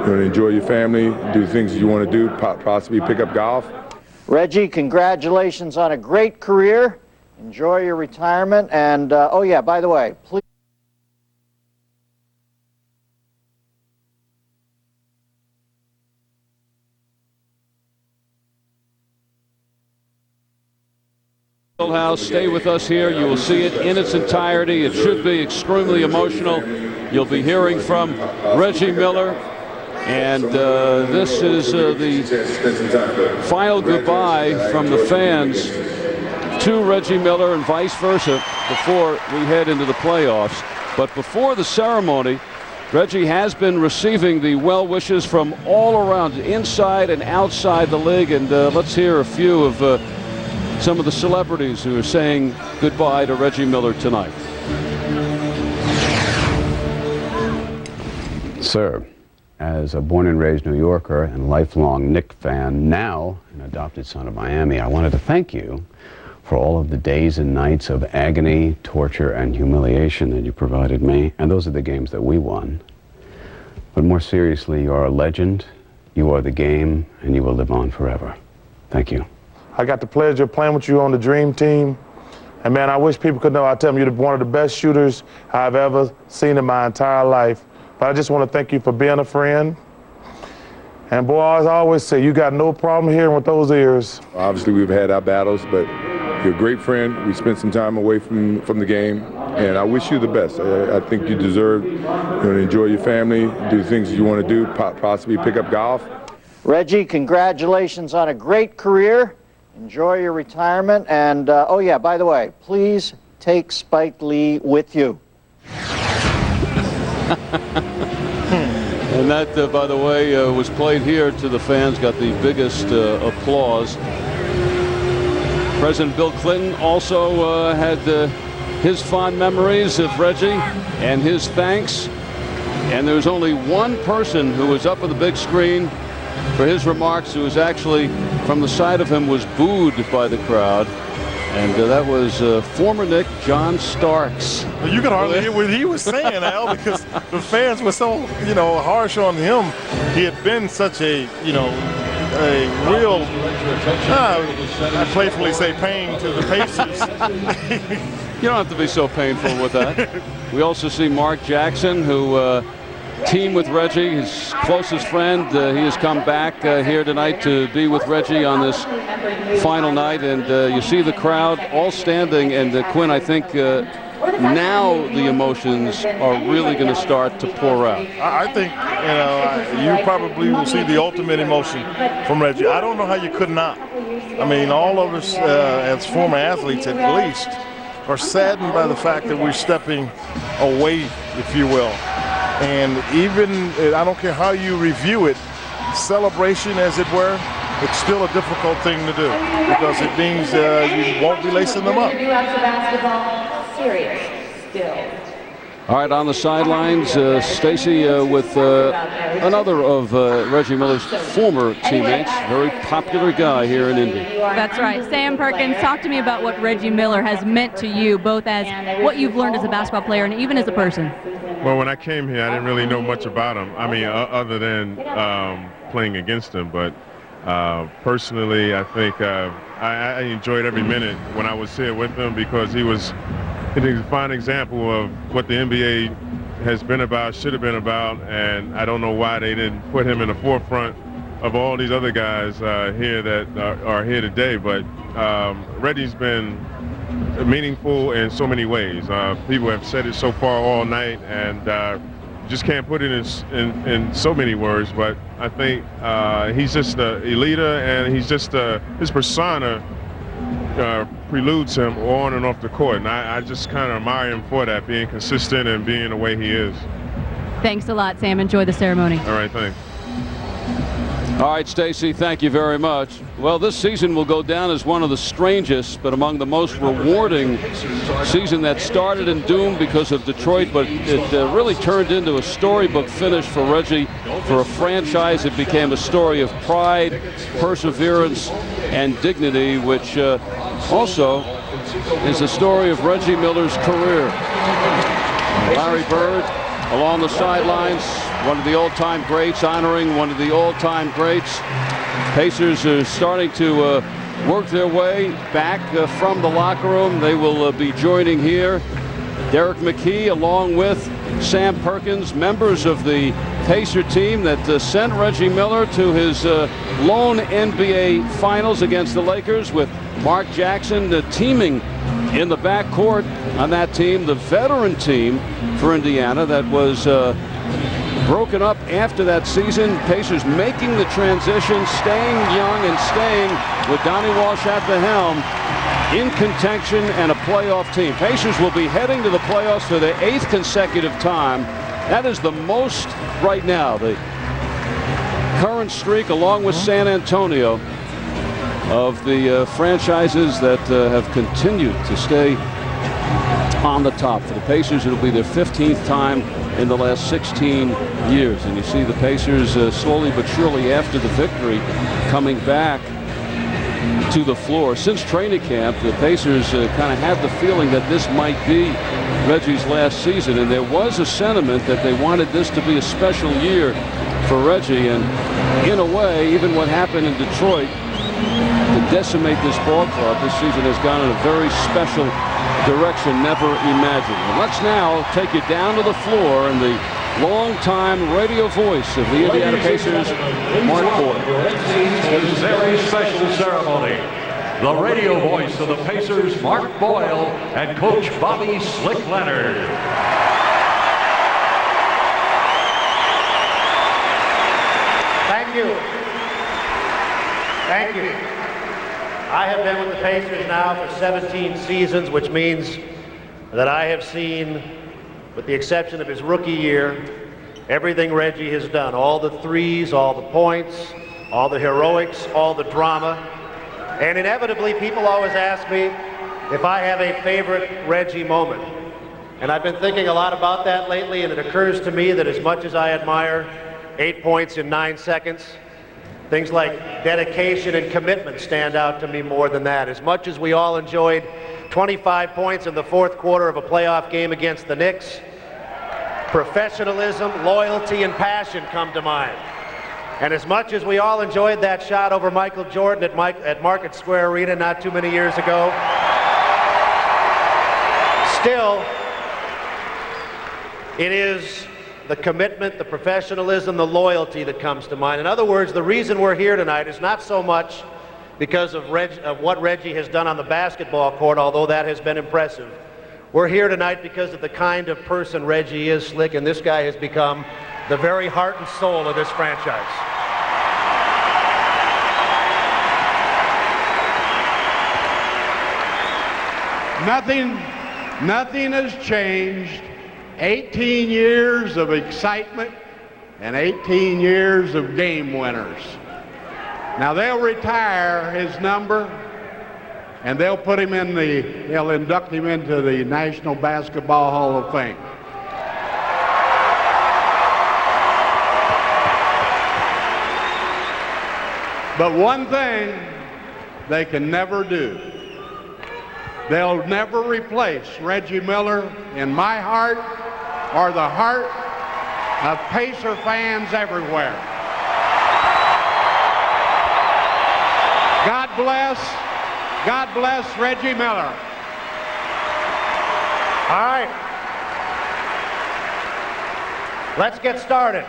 enjoy your family, do things you want to do, possibly pick up golf. Reggie, congratulations on a great career. Enjoy your retirement. And, oh yeah, by the way, please. House, stay with us here. You will see it in its entirety. It should be extremely emotional. You'll be hearing from Reggie Miller, and this is the final goodbye from the fans to Reggie Miller and vice versa before we head into the playoffs. But before the ceremony, Reggie has been receiving the well wishes from all around, inside and outside the league, and let's hear a few of some of the celebrities who are saying goodbye to Reggie Miller tonight. Sir, as a born and raised New Yorker and lifelong Knicks fan, now an adopted son of Miami, I wanted to thank you for all of the days and nights of agony, torture, and humiliation that you provided me. And those are the games that we won. But more seriously, you are a legend, you are the game, and you will live on forever. Thank you. I got the pleasure of playing with you on the Dream Team. And man, I wish people could know, I tell them you're one of the best shooters I've ever seen in my entire life. But I just want to thank you for being a friend. And boy, as I always say, you got no problem hearing with those ears. Obviously, we've had our battles, but you're a great friend. We spent some time away from the game, and I wish you the best. I think you deserve to enjoy your family, do things you want to do, possibly pick up golf. Reggie, congratulations on a great career. Enjoy your retirement. And, oh yeah, by the way, please take Spike Lee with you. And that, by the way, was played here to the fans, got the biggest applause. President Bill Clinton also had his fond memories of Reggie and his thanks. And there's only one person who was up on the big screen for his remarks, who was actually from the side of him was booed by the crowd, and that was former Knick John Starks. You could hardly hear what he was saying, Al, because the fans were so, harsh on him. He had been such a, a real, I playfully say pain to the Pacers. You don't have to be so painful with that. We also see Mark Jackson, who teamed with Reggie, his closest friend. He has come back here tonight to be with Reggie on this final night, and you see the crowd all standing. And Quinn, I think now the emotions are really going to start to pour out. I think you probably will see the ultimate emotion from Reggie. I don't know how you could not. I mean, all of us as former athletes at least are saddened by the fact that we're stepping away, if you will. And even, I don't care how you review it, celebration as it were, it's still a difficult thing to do because it means you won't be lacing them up. All right, on the sidelines, Stacy with another of Reggie Miller's former teammates, very popular guy here in Indy. That's right. Sam Perkins, talk to me about what Reggie Miller has meant to you, both as what you've learned as a basketball player and even as a person. Well, when I came here, I didn't really know much about him. I mean, other than playing against him. But personally, I think I enjoyed every minute when I was here with him because he was a fine example of what the NBA has been about, should have been about, and I don't know why they didn't put him in the forefront of all these other guys here that are here today. But Reggie's been meaningful in so many ways. People have said it so far all night, and just can't put it in so many words, but I think he's just a leader, and he's just his persona preludes him on and off the court, and I just kind of admire him for that, being consistent and being the way he is. Thanks a lot, Sam. Enjoy the ceremony. All right, thanks. All right, Stacy, thank you very much. Well, this season will go down as one of the strangest, but among the most rewarding season that started in doom because of Detroit, but it really turned into a storybook finish for Reggie. For a franchise, it became a story of pride, perseverance, and dignity, which also is the story of Reggie Miller's career. Larry Bird along the sidelines. One of the old-time greats honoring one of the all-time greats. Pacers are starting to work their way back from the locker room. They will be joining here. Derek McKee along with Sam Perkins, members of the Pacer team that sent Reggie Miller to his lone NBA Finals against the Lakers, with Mark Jackson teaming in the backcourt on that team, the veteran team for Indiana that was broken up after that season. Pacers making the transition, staying young and staying with Donnie Walsh at the helm, in contention and a playoff team. Pacers will be heading to the playoffs for the 8th consecutive time. That is the most right now. The current streak, along with San Antonio, of the franchises that have continued to stay on the top. For the Pacers, it'll be their 15th time in the last 16 years. And you see the Pacers slowly but surely after the victory coming back to the floor. Since training camp, the Pacers kind of had the feeling that this might be Reggie's last season, and there was a sentiment that they wanted this to be a special year for Reggie. And in a way, even what happened in Detroit to decimate this ball club this season has gone in a very special direction never imagined. And let's now take you down to the floor, and the longtime radio voice of the Indiana Pacers, Mark Boyle. This very special ceremony. The radio voice of the Pacers, Mark Boyle, and Coach Bobby Slick Leonard. Thank you. Thank you. I have been with the Pacers now for 17 seasons, which means that I have seen, with the exception of his rookie year, everything Reggie has done. All the threes, all the points, all the heroics, all the drama. And inevitably, people always ask me if I have a favorite Reggie moment. And I've been thinking a lot about that lately, and it occurs to me that as much as I admire 8 points in 9 seconds, things like dedication and commitment stand out to me more than that. As much as we all enjoyed 25 points in the fourth quarter of a playoff game against the Knicks, professionalism, loyalty, and passion come to mind. And as much as we all enjoyed that shot over Michael Jordan at Market Square Arena not too many years ago, still, it is the commitment, the professionalism, the loyalty that comes to mind. In other words, the reason we're here tonight is not so much because of what Reggie has done on the basketball court, although that has been impressive. We're here tonight because of the kind of person Reggie is, Slick, and this guy has become the very heart and soul of this franchise. Nothing has changed. 18 years of excitement and 18 years of game winners. Now they'll retire his number, and they'll induct him into the National Basketball Hall of Fame. But one thing they can never do, they'll never replace Reggie Miller in my heart or the heart of Pacer fans everywhere. God bless Reggie Miller. All right. Let's get started.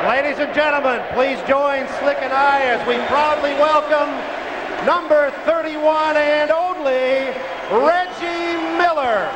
Ladies and gentlemen, please join Slick and I as we proudly welcome number 31 and only only Reggie Miller.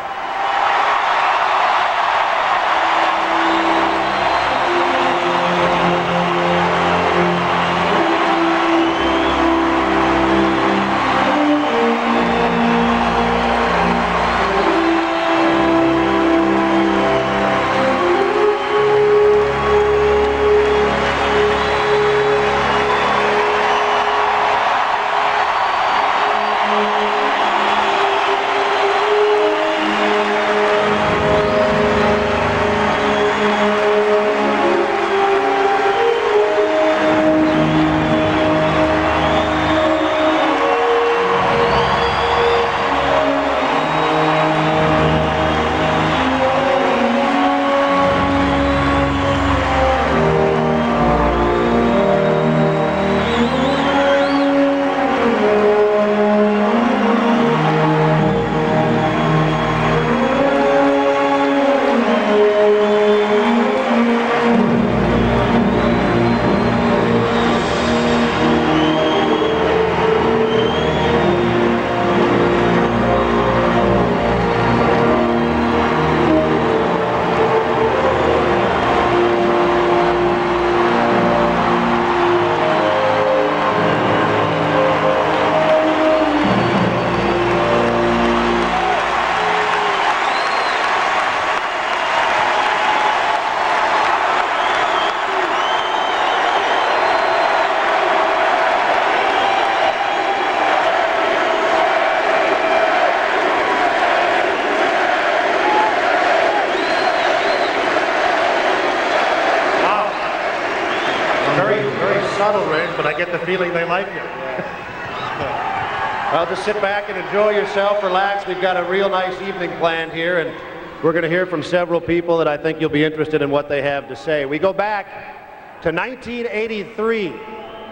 But I get the feeling they like it. Well, just sit back and enjoy yourself, relax. We've got a real nice evening planned here, and we're going to hear from several people that I think you'll be interested in what they have to say. We go back to 1983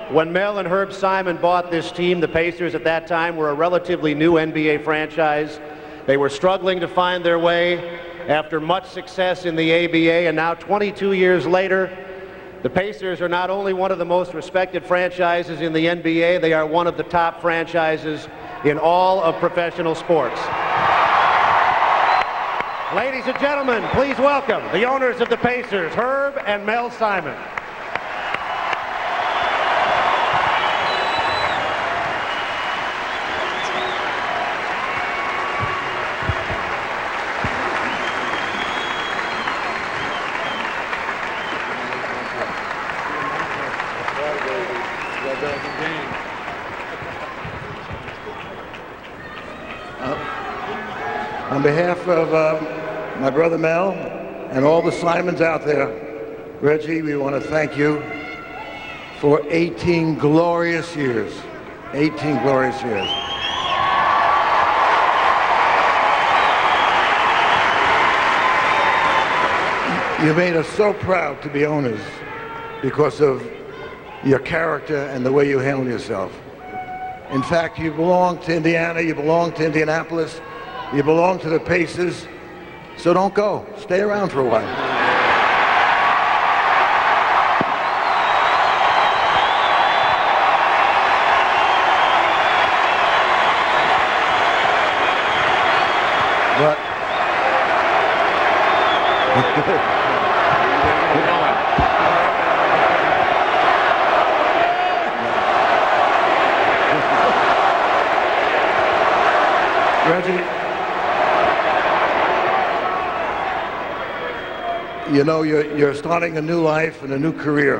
when Mel and Herb Simon bought this team. The Pacers at that time were a relatively new NBA franchise. They were struggling to find their way after much success in the ABA, and now 22 years later, the Pacers are not only one of the most respected franchises in the NBA, they are one of the top franchises in all of professional sports. Ladies and gentlemen, please welcome the owners of the Pacers, Herb and Mel Simon. On behalf of my brother Mel and all the Simons out there, Reggie, we want to thank you for 18 glorious years. 18 glorious years. You made us so proud to be owners because of your character and the way you handle yourself. In fact, you belong to Indiana, you belong to Indianapolis, you belong to the Pacers, so don't go. Stay around for a while. But Reggie, you know, you're starting a new life and a new career.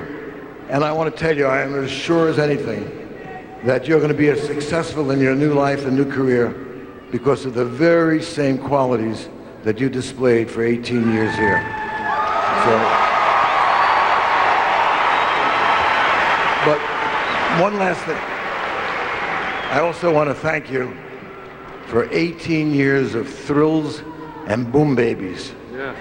And I want to tell you, I am as sure as anything that you're going to be as successful in your new life and new career because of the very same qualities that you displayed for 18 years here. So, but one last thing. I also want to thank you for 18 years of thrills and boom babies. Yeah.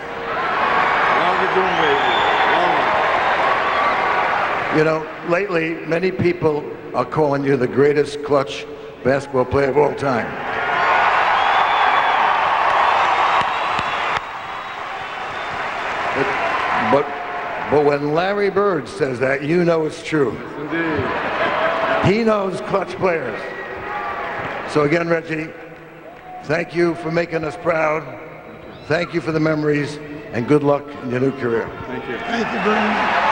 You know, lately, many people are calling you the greatest clutch basketball player of all time. But when Larry Bird says that, you know it's true. Indeed. He knows clutch players. So again, Reggie, Thank you for making us proud. Thank you for the memories, and good luck in your new career. Thank you. Thank you very much.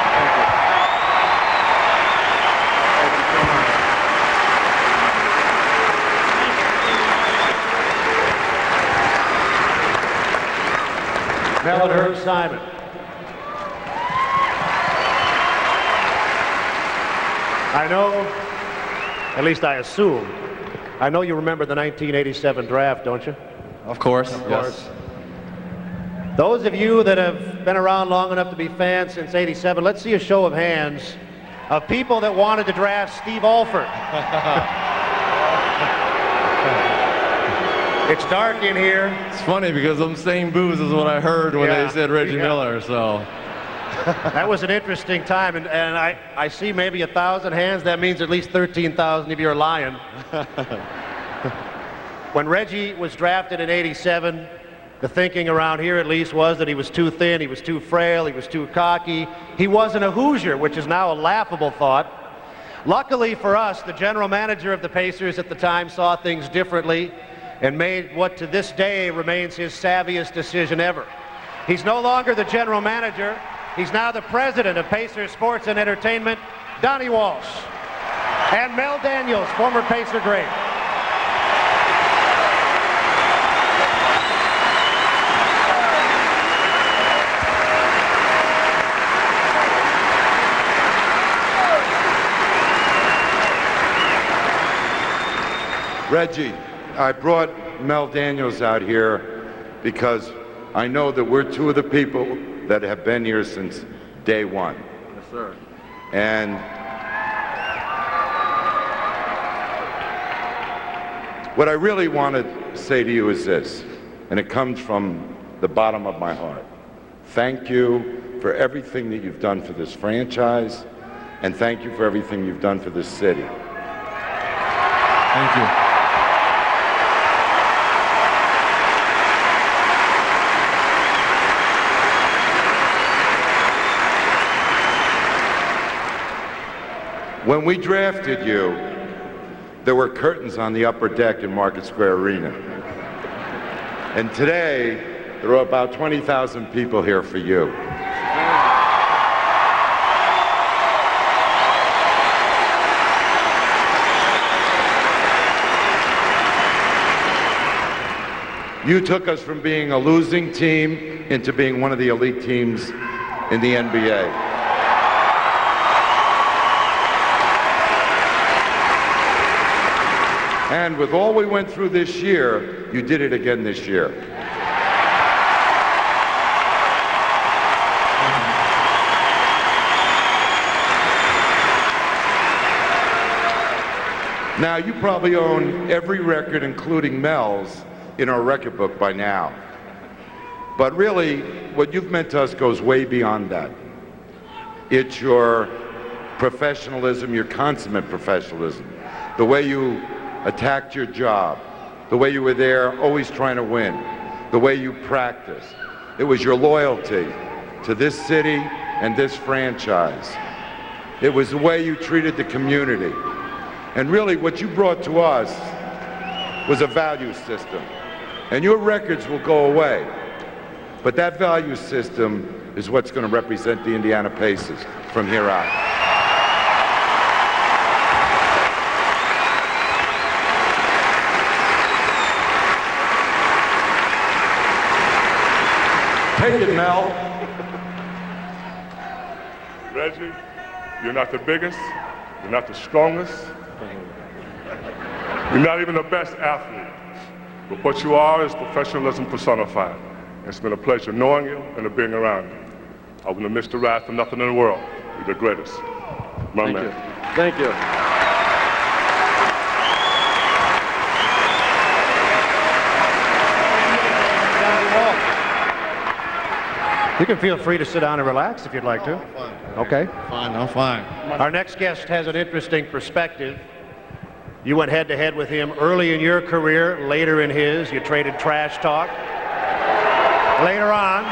Mel and Herb Simon. I know, at least I assume, I know you remember the 1987 draft, don't you? Of course, Of yes. course. Those of you that have been around long enough to be fans since '87, let's see a show of hands of people that wanted to draft Steve Alford. It's dark in here. It's funny because them same boos is what I heard when Yeah, they said Reggie yeah. Miller, so. That was an interesting time, and I see maybe 1,000 hands. That means at least 13,000 of you are lying. When Reggie was drafted in '87, the thinking around here at least was that he was too thin, he was too frail, he was too cocky. He wasn't a Hoosier, which is now a laughable thought. Luckily for us, the general manager of the Pacers at the time saw things differently and made what to this day remains his savviest decision ever. He's no longer the general manager. He's now the president of Pacers Sports and Entertainment, Donnie Walsh. And Mel Daniels, former Pacer great. Reggie, I brought Mel Daniels out here because I know that we're two of the people that have been here since day one. Yes, sir. And what I really want to say to you is this, and it comes from the bottom of my heart. Thank you for everything that you've done for this franchise, and thank you for everything you've done for this city. Thank you. When we drafted you, there were curtains on the upper deck in Market Square Arena. And today, there are about 20,000 people here for you. You took us from being a losing team into being one of the elite teams in the NBA. And with all we went through this year, you did it again this year. Now, you probably own every record, including Mel's, in our record book by now. But really, what you've meant to us goes way beyond that. It's your professionalism, your consummate professionalism, the way you attacked your job, the way you were there always trying to win, the way you practiced. It was your loyalty to this city and this franchise. It was the way you treated the community. And really what you brought to us was a value system. And your records will go away. But that value system is what's going to represent the Indiana Pacers from here out. Take it, Mel. Reggie, you're not the biggest, you're not the strongest, you're not even the best athlete. But what you are is professionalism personified. It's been a pleasure knowing you and being around you. I wouldn't miss the ride for nothing in the world. You're the greatest. My man. Thank you. You can feel free to sit down and relax if you'd like to. Okay. Fine, I'm fine. Our next guest has an interesting perspective. You went head-to-head with him early in your career, later in his. You traded trash talk. Later on,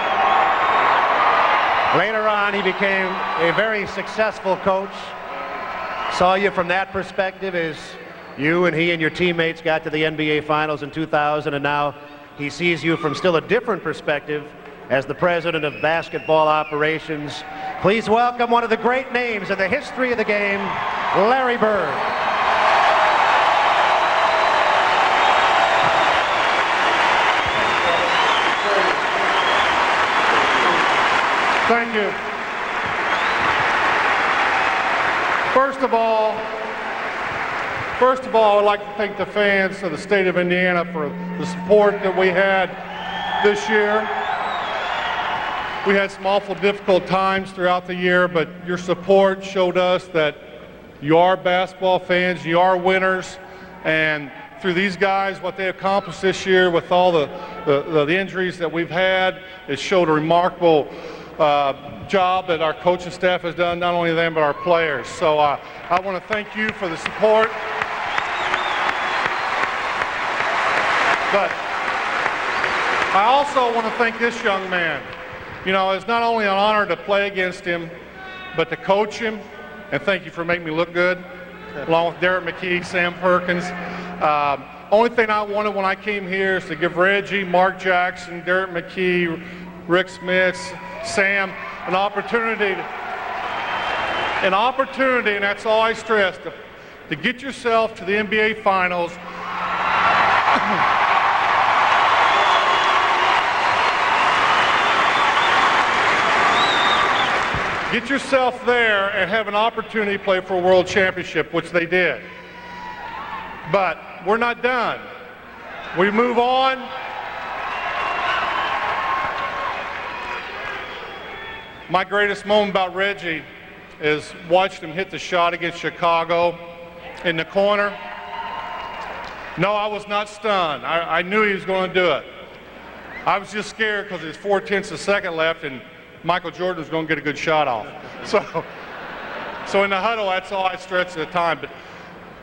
he became a very successful coach. Saw you from that perspective as You and he and your teammates got to the NBA Finals in 2000, and now he sees you from still a different perspective as the president of basketball operations. Please welcome one of the great names in the history of the game, Larry Bird. Thank you. First of all, I'd like to thank the fans of the state of Indiana for the support that we had this year. We had some awful difficult times throughout the year, but your support showed us that you are basketball fans, you are winners, and through these guys, what they accomplished this year with all the injuries that we've had, it showed a remarkable job that our coaching staff has done, not only them, but our players. So I want to thank you for the support. But I also want to thank this young man. You know, it's not only an honor to play against him, but to coach him, and thank you for making me look good, along with Derek McKee, Sam Perkins. Only thing I wanted when I came here is to give Reggie, Mark Jackson, Derek McKee, Rick Smith, Sam, an opportunity, and that's all I stress, to get yourself to the NBA Finals. Get yourself there and have an opportunity to play for a world championship, which they did. But we're not done. We move on. My greatest moment about Reggie is watching him hit the shot against Chicago in the corner. No, I was not stunned. I knew he was going to do it. I was just scared because there's 4/10 of a second left and Michael Jordan was going to get a good shot off. So in the huddle, that's all I stretched at the time. But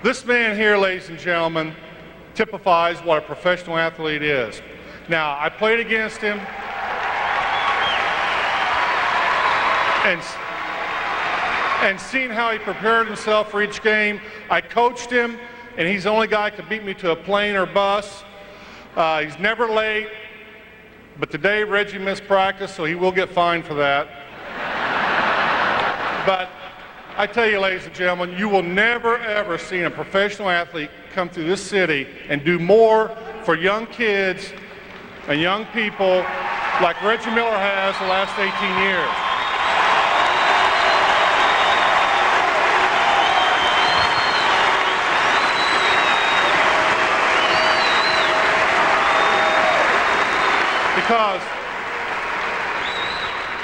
this man here, ladies and gentlemen, typifies what a professional athlete is. Now, I played against him, and seeing how he prepared himself for each game, I coached him, and he's the only guy that could beat me to a plane or bus. He's never late. But today, Reggie missed practice, so he will get fined for that. But I tell you, ladies and gentlemen, you will never, ever see a professional athlete come through this city and do more for young kids and young people like Reggie Miller has the last 18 years. Because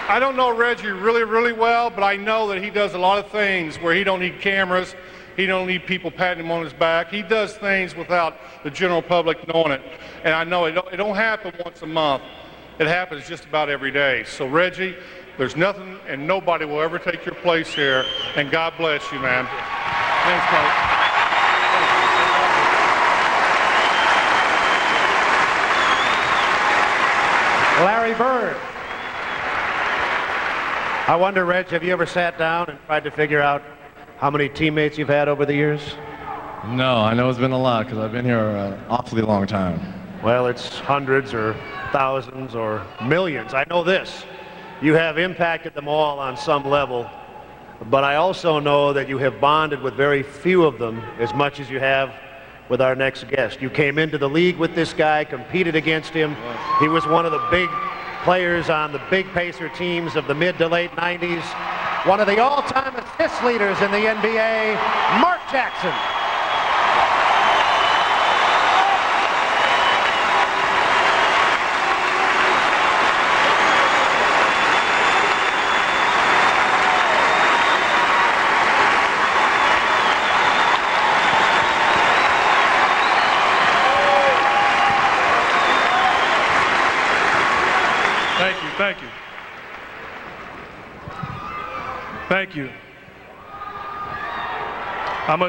I don't know Reggie really, really well, but I know that he does a lot of things where he don't need cameras, he don't need people patting him on his back. He does things without the general public knowing it. And I know it don't happen once a month. It happens just about every day. So Reggie, there's nothing and nobody will ever take your place here. And God bless you, man. Thanks, Coach. Larry Bird. I wonder, Reg, have you ever sat down and tried to figure out how many teammates you've had over the years? No, I know it's been a lot because I've been here an awfully long time. Well, it's hundreds or thousands or millions. I know this. You have impacted them all on some level, but I also know that you have bonded with very few of them as much as you have with our next guest. You came into the league with this guy, competed against him. He was one of the big players on the big Pacer teams of the mid to late 90s. One of the all-time assist leaders in the NBA, Mark Jackson. Thank you. Thank you. I'm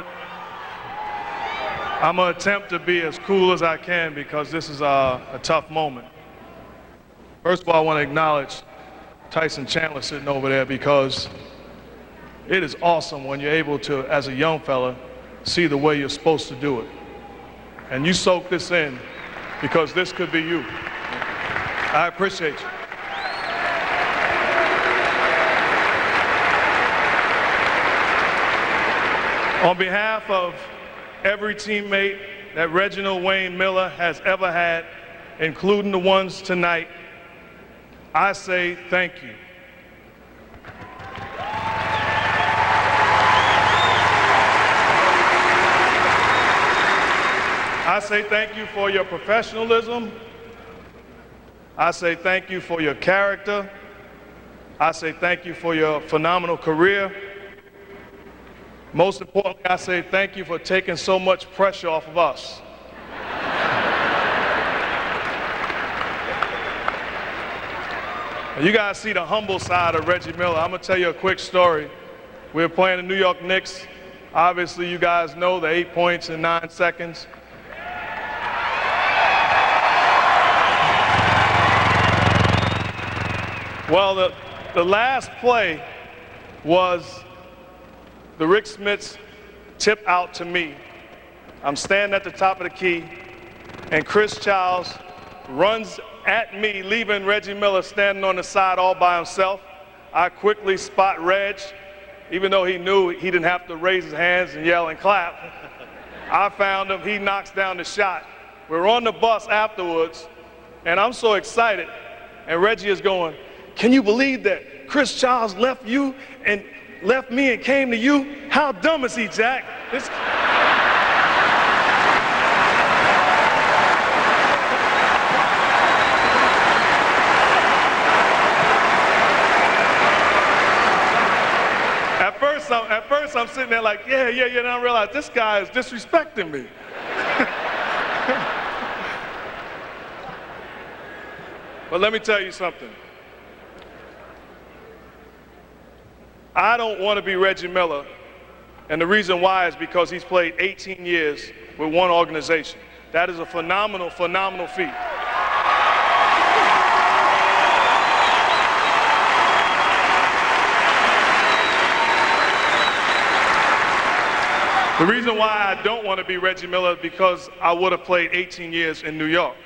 gonna attempt to be as cool as I can because this is a tough moment. First of all, I want to acknowledge Tyson Chandler sitting over there because it is awesome when you're able to, as a young fella, see the way you're supposed to do it. And you soak this in because this could be you. I appreciate you. On behalf of every teammate that Reginald Wayne Miller has ever had, including the ones tonight, I say thank you. I say thank you for your professionalism. I say thank you for your character. I say thank you for your phenomenal career. Most importantly, I say thank you for taking so much pressure off of us. You guys see the humble side of Reggie Miller. I'm gonna tell you a quick story. We were playing the New York Knicks. Obviously, you guys know the 8 points in 9 seconds. Well, the last play was the Rick Smith's tip out to me. I'm standing at the top of the key, and Chris Childs runs at me, leaving Reggie Miller standing on the side all by himself. I quickly spot Reg, even though he knew he didn't have to raise his hands and yell and clap. I found him, he knocks down the shot. We're on the bus afterwards, and I'm so excited, and Reggie is going, "Can you believe that Chris Childs left you and left me and came to you? How dumb is he, Jack?" At first I'm sitting there like, yeah, and I realize this guy is disrespecting me. But let me tell you something. I don't want to be Reggie Miller, and the reason why is because he's played 18 years with one organization. That is a phenomenal, phenomenal feat. The reason why I don't want to be Reggie Miller is because I would have played 18 years in New York.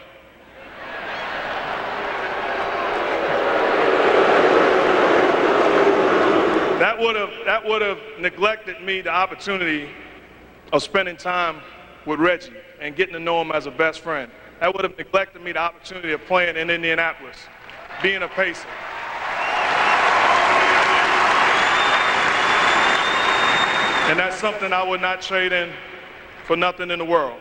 That would have neglected me the opportunity of spending time with Reggie and getting to know him as a best friend. That would have neglected me the opportunity of playing in Indianapolis, being a Pacer. And that's something I would not trade in for nothing in the world.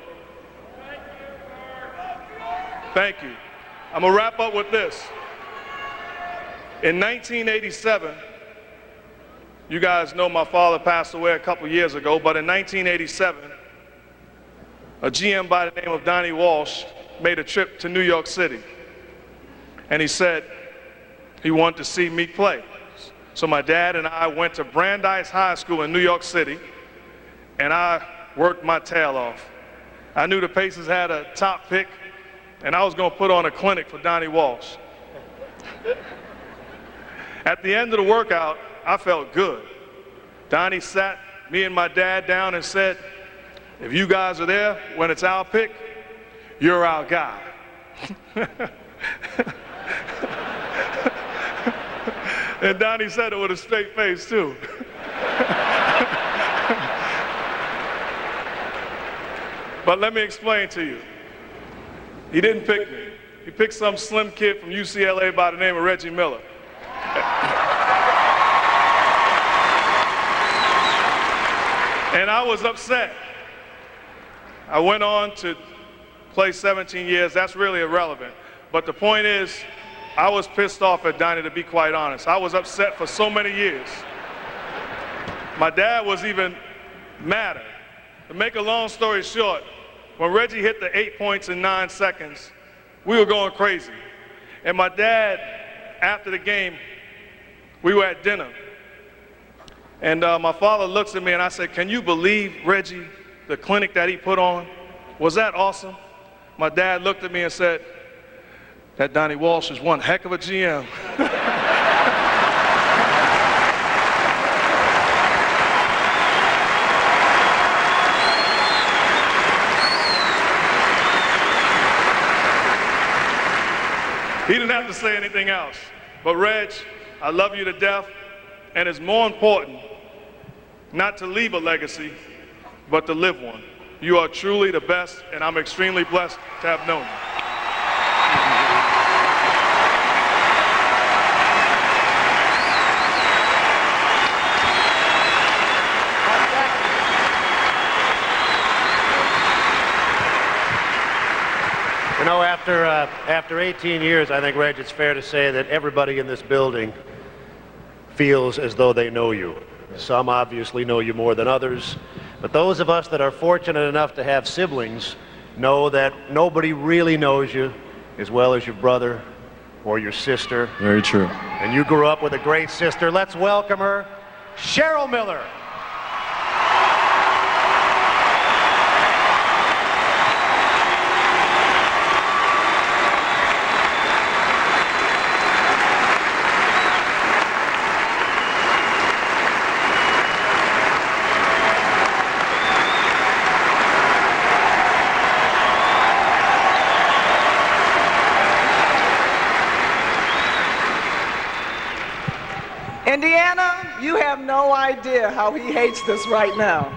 Thank you. I'm gonna wrap up with this. In 1987, you guys know my father passed away a couple years ago, but in 1987, a GM by the name of Donnie Walsh made a trip to New York City. And he said he wanted to see me play. So my dad and I went to Brandeis High School in New York City, and I worked my tail off. I knew the Pacers had a top pick, and I was going to put on a clinic for Donnie Walsh. At the end of the workout, I felt good. Donnie sat me and my dad down and said, "If you guys are there when it's our pick, you're our guy." And Donnie said it with a straight face, too. But let me explain to you. He didn't pick me. He picked some slim kid from UCLA by the name of Reggie Miller. And I was upset. I went on to play 17 years. That's really irrelevant. But the point is, I was pissed off at Donnie, to be quite honest. I was upset for so many years. My dad was even madder. To make a long story short, when Reggie hit the 8 points in 9 seconds, we were going crazy. And my dad, after the game, we were at dinner. And my father looks at me and I said, "Can you believe, Reggie, the clinic that he put on? Was that awesome?" My dad looked at me and said, "That Donnie Walsh is one heck of a GM." He didn't have to say anything else. But Reg, I love you to death, and it's more important not to leave a legacy, but to live one. You are truly the best, and I'm extremely blessed to have known you. You know, after 18 years, I think, Reg, it's fair to say that everybody in this building feels as though they know you. Some obviously know you more than others, but those of us that are fortunate enough to have siblings know that nobody really knows you as well as your brother or your sister. Very true. And you grew up with a great sister. Let's welcome her, Cheryl Miller. Indiana, you have no idea how he hates this right now.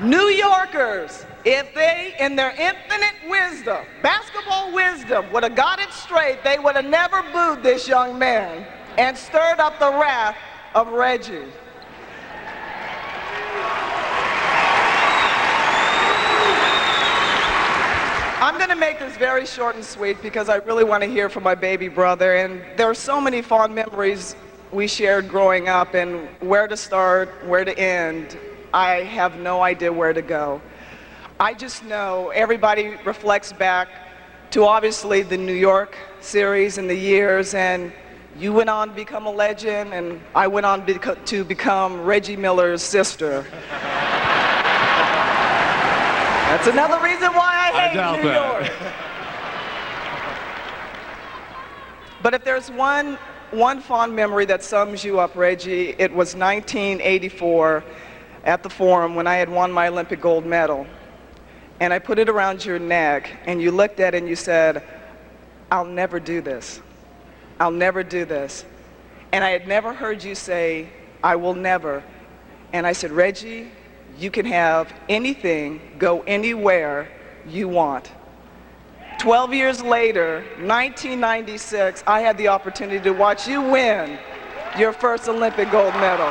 New Yorkers, if they, in their infinite wisdom, basketball wisdom, would have got it straight, they would have never booed this young man and stirred up the wrath of Reggie. I'm going to make this very short and sweet because I really want to hear from my baby brother, and there are so many fond memories we shared growing up, and where to start, where to end, I have no idea where to go. I just know everybody reflects back to obviously the New York series and the years, and you went on to become a legend, and I went on to become Reggie Miller's sister. That's another reason why I hate New York. But if there's one fond memory that sums you up, Reggie, it was 1984 at the Forum when I had won my Olympic gold medal. And I put it around your neck, and you looked at it and you said, "I'll never do this. I'll never do this." And I had never heard you say, "I will never." And I said, "Reggie, you can have anything, go anywhere you want." 12 years later, 1996, I had the opportunity to watch you win your first Olympic gold medal.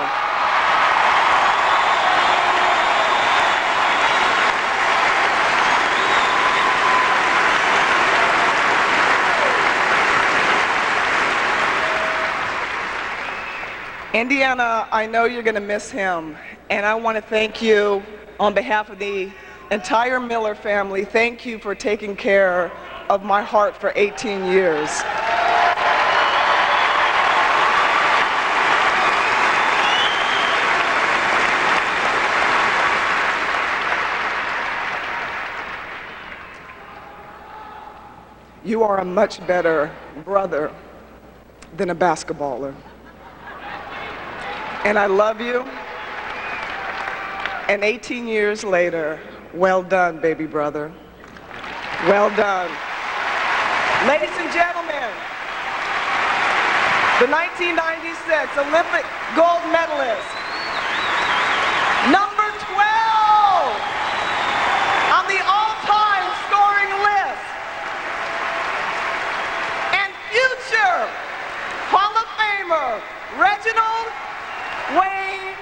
Indiana, I know you're going to miss him, and I want to thank you on behalf of the entire Miller family. Thank you for taking care of my heart for 18 years. You are a much better brother than a basketballer. And I love you. And 18 years later, well done, baby brother. Well done. Ladies and gentlemen, the 1996 Olympic gold medalist, number 12 on the all-time scoring list, and future Hall of Famer, Reginald Wayne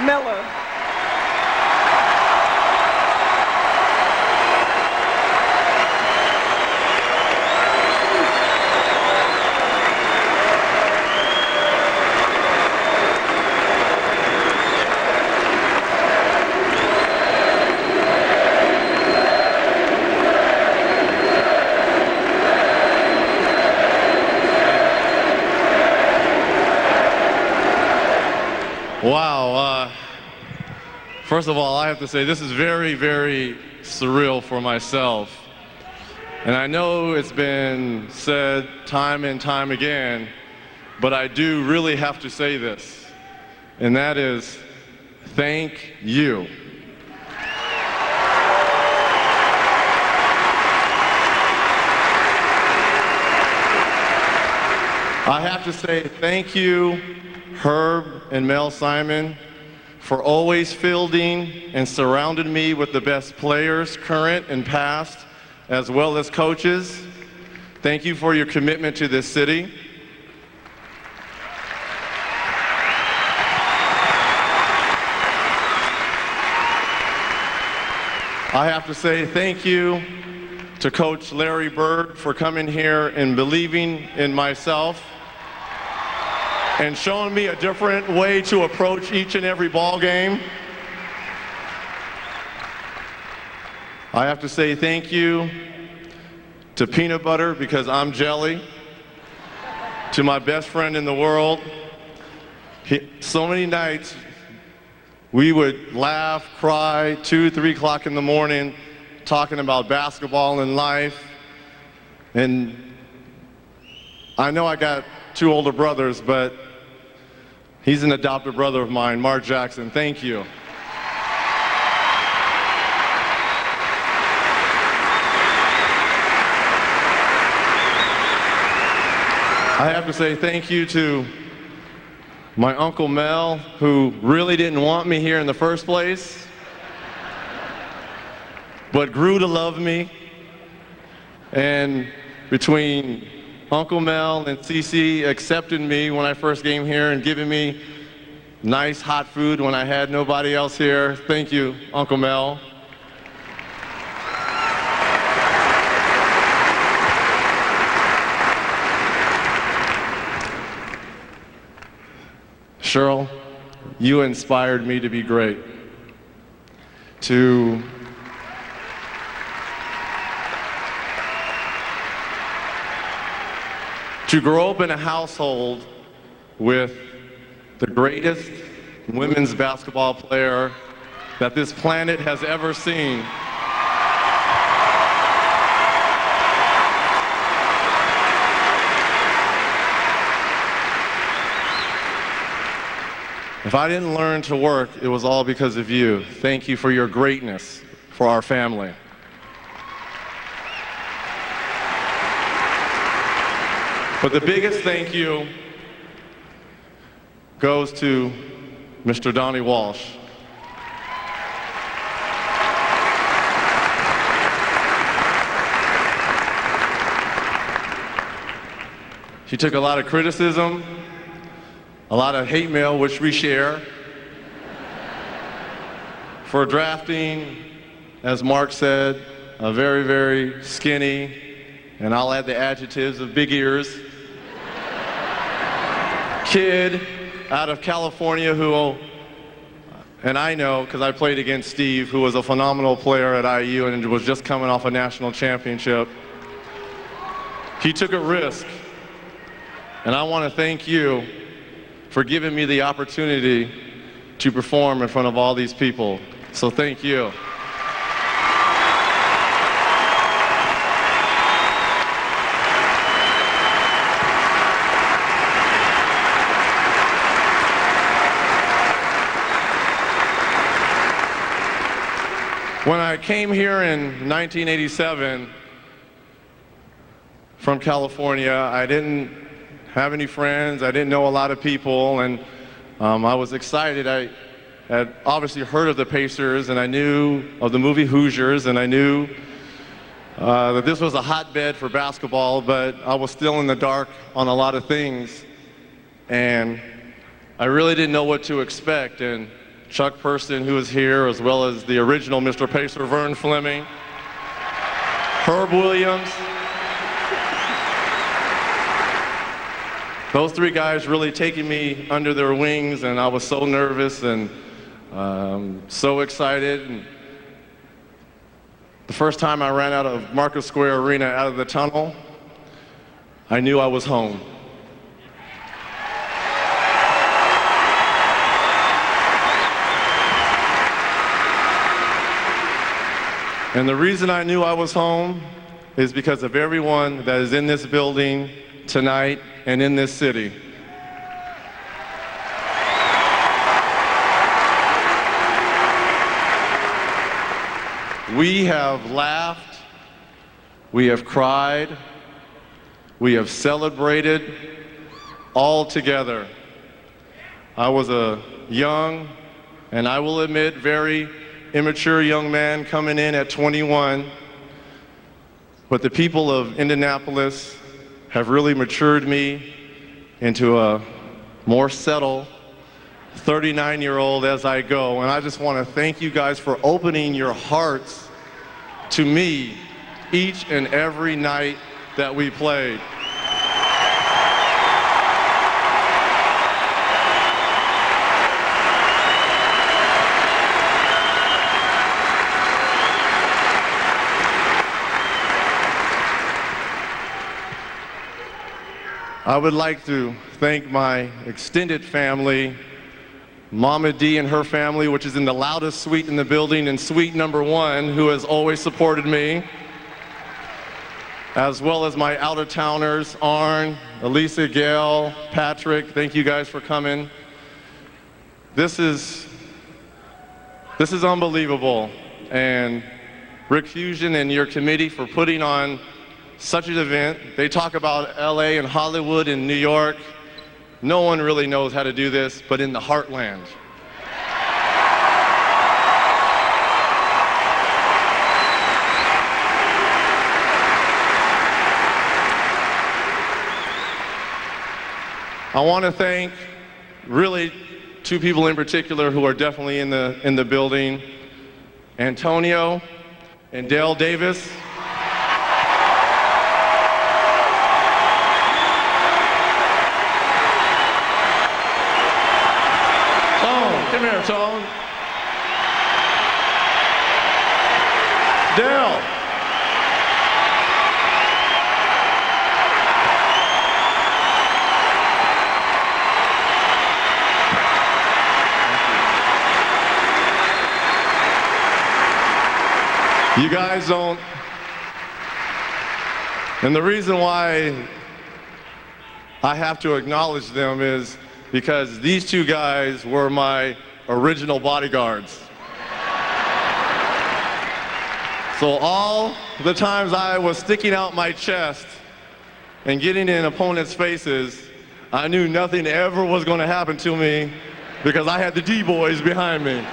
Miller. Wow. First of all, I have to say this is very, very surreal for myself. And I know it's been said time and time again, but I do really have to say this, and that is, thank you. I have to say thank you, Herb and Mel Simon, for always fielding and surrounding me with the best players, current and past, as well as coaches. Thank you for your commitment to this city. I have to say thank you to Coach Larry Bird for coming here and believing in myself and showing me a different way to approach each and every ball game. I have to say thank you to Peanut Butter because I'm jelly, to my best friend in the world. So many nights we would laugh, cry, 2, 3 o'clock in the morning, talking about basketball and life. And I know I got 2 older brothers, but he's an adopted brother of mine, Mark Jackson. Thank you. I have to say thank you to my Uncle Mel, who really didn't want me here in the first place, but grew to love me. And between Uncle Mel and Cece accepting me when I first came here and giving me nice hot food when I had nobody else here. Thank you, Uncle Mel. Cheryl, you inspired me to be great. To grow up in a household with the greatest women's basketball player that this planet has ever seen. If I didn't learn to work, it was all because of you. Thank you for your greatness for our family. But the biggest thank you goes to Mr. Donnie Walsh. He took a lot of criticism, a lot of hate mail, which we share, for drafting, as Mark said, a very, very skinny, and I'll add the adjectives of big ears, kid out of California who, and I know because I played against Steve, who was a phenomenal player at IU and was just coming off a national championship. He took a risk, and I want to thank you for giving me the opportunity to perform in front of all these people. So thank you. When I came here in 1987 from California, I didn't have any friends, I didn't know a lot of people, and I was excited. I had obviously heard of the Pacers, and I knew of the movie Hoosiers, and I knew that this was a hotbed for basketball, but I was still in the dark on a lot of things, and I really didn't know what to expect. And Chuck Person, who was here, as well as the original Mr. Pacer, Vern Fleming, Herb Williams, those 3 guys really taking me under their wings, and I was so nervous and so excited. And the first time I ran out of Marcus Square Arena, out of the tunnel, I knew I was home. And the reason I knew I was home is because of everyone that is in this building tonight and in this city. We have laughed, we have cried, we have celebrated, all together. I was a young, and I will admit, very immature young man coming in at 21. But the people of Indianapolis have really matured me into a more settled 39-year-old as I go. And I just want to thank you guys for opening your hearts to me each and every night that we played. I would like to thank my extended family, Mama D and her family, which is in the loudest suite in the building, and suite number 1, who has always supported me, as well as my out-of-towners, Arn, Elisa, Gail, Patrick. Thank you guys for coming. This is unbelievable, and Rick Fusion and your committee for putting on such an event. They talk about LA and Hollywood and New York. No one really knows how to do this, but in the heartland. I want to thank really 2 people in particular who are definitely in the building, Antonio and Dale Davis. Come here, Tone. Dale. You guys don't. And the reason why I have to acknowledge them is because these 2 guys were my original bodyguards. So all the times I was sticking out my chest and getting in opponents' faces, I knew nothing ever was going to happen to me because I had the D-boys behind me.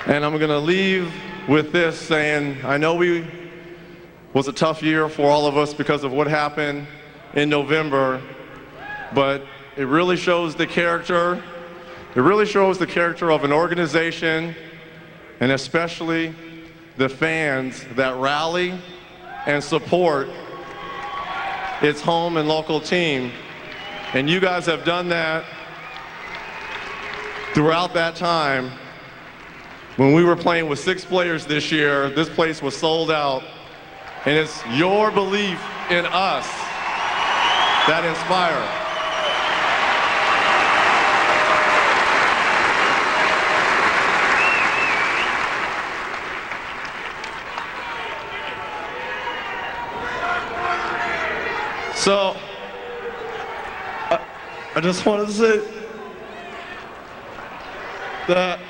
And I'm going to leave with this saying, I know it was a tough year for all of us because of what happened in November, but it really shows the character. It really shows the character of an organization, and especially the fans that rally and support its home and local team. And you guys have done that throughout that time. When we were playing with 6 players this year, this place was sold out. And it's your belief in us that inspire. So, I just want to say that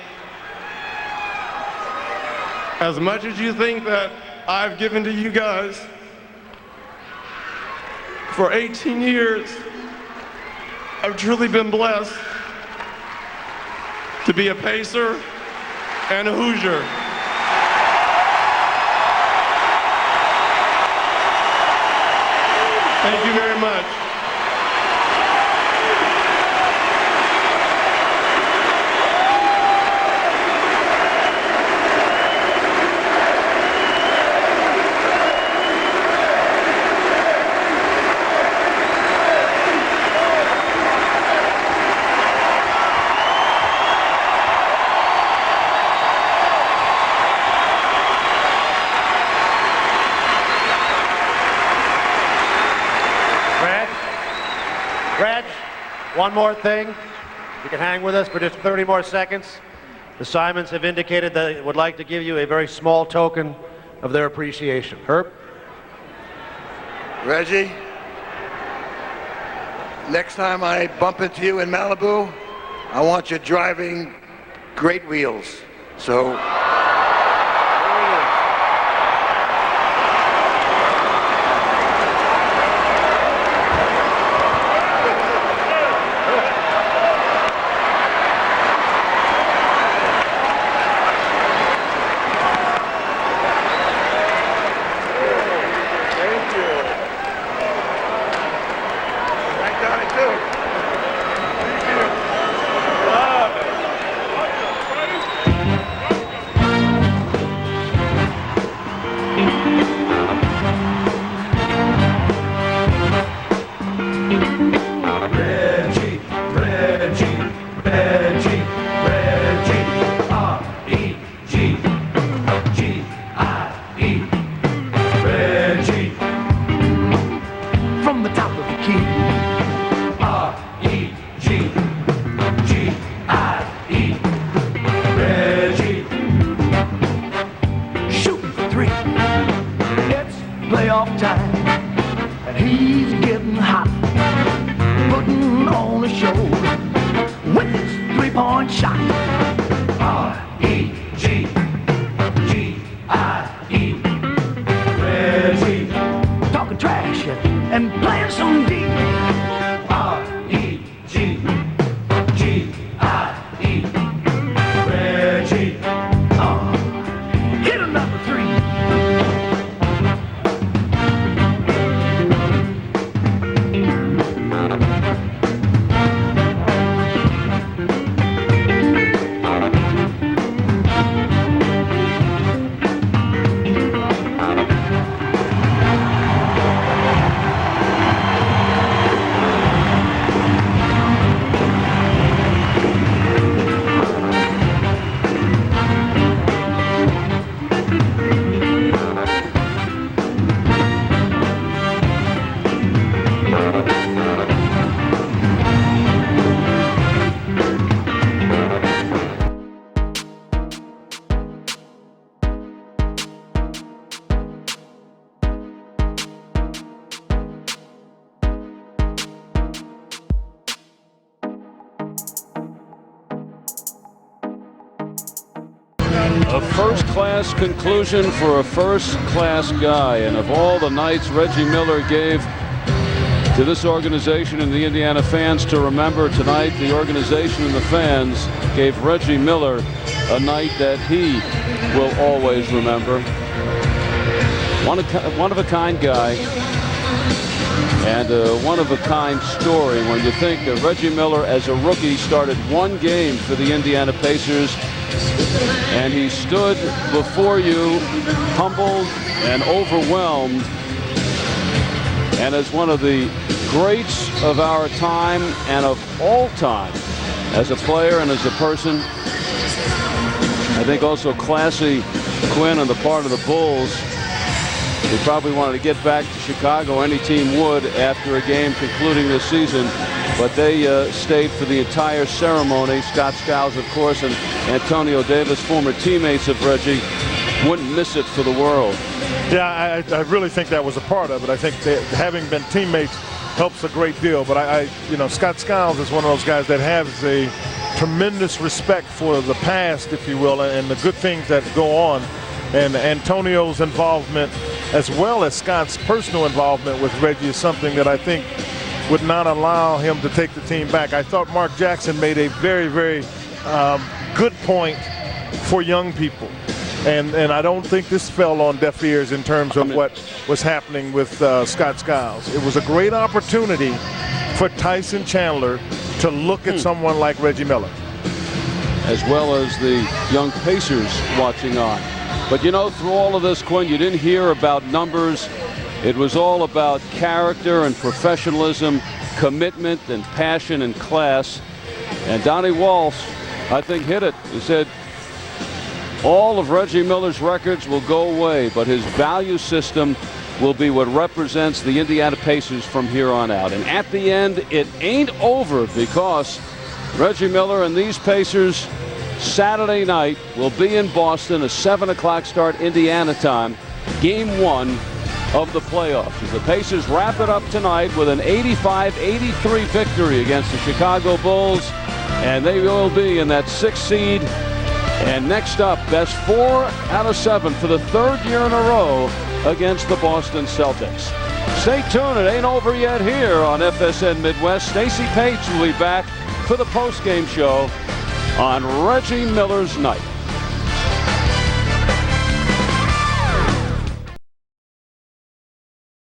as much as you think that I've given to you guys for 18 years, I've truly been blessed to be a Pacer and a Hoosier. Thank you very much. One more thing. You can hang with us for just 30 more seconds. The Simons have indicated that they would like to give you a very small token of their appreciation. Herb? Reggie, next time I bump into you in Malibu, I want you driving great wheels. So. A first-class conclusion for a first-class guy, and of all the nights Reggie Miller gave to this organization and the Indiana fans to remember, tonight the organization and the fans gave Reggie Miller a night that he will always remember. One of a kind guy and a one-of-a-kind story when you think that Reggie Miller as a rookie started one game for the Indiana Pacers, and he stood before you humbled and overwhelmed, and as one of the greats of our time and of all time as a player and as a person. I think also classy Quinn on the part of the Bulls. They probably wanted to get back to Chicago. Any team would after a game concluding this season. But they stayed for the entire ceremony. Scott Skiles, of course, and Antonio Davis, former teammates of Reggie, wouldn't miss it for the world. Yeah, I really think that was a part of it. I think that having been teammates helps a great deal. But you know, Scott Skiles is one of those guys that has a tremendous respect for the past, if you will, and the good things that go on. And Antonio's involvement, as well as Scott's personal involvement with Reggie, is something that I think would not allow him to take the team back. I thought Mark Jackson made a very, very good point for young people. And I don't think this fell on deaf ears in terms of what was happening with Scott Skiles. It was a great opportunity for Tyson Chandler to look at someone like Reggie Miller. As well as the young Pacers watching on. But you know, through all of this, Quinn, you didn't hear about numbers. It was all about character and professionalism, commitment and passion and class. And Donnie Walsh, I think, hit it. He said, all of Reggie Miller's records will go away, but his value system will be what represents the Indiana Pacers from here on out. And at the end, it ain't over, because Reggie Miller and these Pacers Saturday night will be in Boston, a 7 o'clock start Indiana time. Game 1 of the playoffs as the Pacers wrap it up tonight with an 85-83 victory against the Chicago Bulls, and they will be in that 6th seed. And next up, best 4 out of 7 for the 3rd year in a row against the Boston Celtics. Stay tuned, it ain't over yet here on FSN Midwest. Stacey Paige will be back for the postgame show on Reggie Miller's Night.